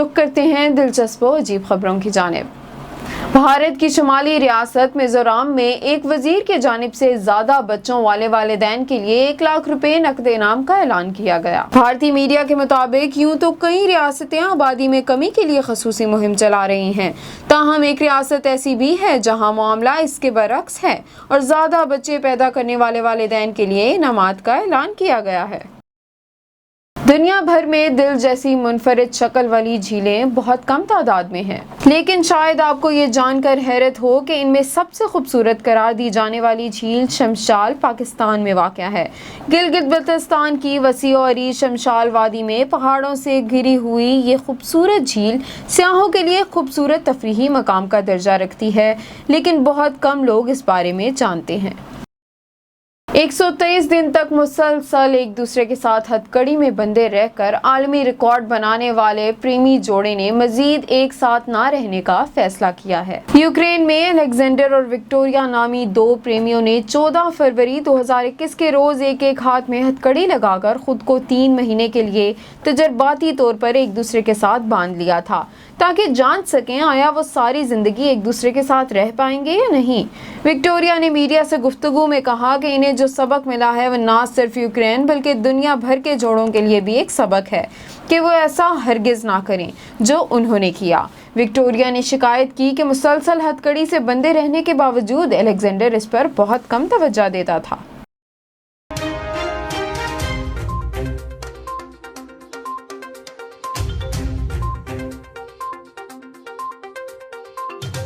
रुख करते हैं दिलचस्प और अजीब खबरों की जानिब। भारत की शुमाली रियासत मिजोरम में एक वजीर की जानिब से ज्यादा बच्चों वाले वालिदैन के लिए 1 लाख रुपए नकद इनाम का ऐलान किया गया। भारतीय मीडिया के मुताबिक यूं तो कई रियासतें आबादी में कमी के लिए खसूसी मुहिम चला रही हैं, ताहम एक रियासत ऐसी भी है जहां मामला इसके बरक्स है और ज्यादा बच्चे पैदा करने वाले वालिदैन के लिए इनामात का ऐलान किया गया है। दुनिया भर में दिल जैसी मुनफरिद शक्ल वाली झीलें बहुत कम तादाद में हैं, लेकिन शायद आपको ये जानकर हैरत हो कि इनमें सबसे खूबसूरत करार दी जाने वाली झील शमशाल पाकिस्तान में वाक़या है। गिलगित बल्तिस्तान की वसी और अरीज शमशाल वादी में पहाड़ों से घिरी हुई ये खूबसूरत झील सियाहों के लिए खूबसूरत तफरीही मकाम का दर्जा रखती है, लेकिन बहुत कम लोग इस बारे में जानते हैं। 123 दिन तक मुसलसल एक दूसरे के साथ हथकड़ी में बंधे रहकर आलमी रिकॉर्ड बनाने वाले प्रेमी जोड़े ने मजीद एक साथ ना रहने का फैसला किया है। यूक्रेन में अलेक्जेंडर और विक्टोरिया नामी 2 प्रेमियों ने 14 फरवरी 2021 के रोज एक एक हाथ में हथकड़ी लगाकर खुद को 3 महीने के लिए तजर्बाती तौर पर एक दूसरे के साथ बांध लिया था, ताकि जान सकें आया वो सारी जिंदगी एक दूसरे के साथ रह पाएंगे या नहीं। विक्टोरिया ने मीडिया से गुफ्तगू में कहा कि इन्हें जो सबक मिला है वह ना सिर्फ यूक्रेन बल्कि दुनिया भर के जोड़ों के लिए भी एक सबक है कि वो ऐसा हरगिज ना करें जो उन्होंने किया। विक्टोरिया ने शिकायत की कि मुसलसल हथकड़ी से बंधे रहने के बावजूद अलेक्जेंडर इस पर बहुत कम तवज्जो देता था।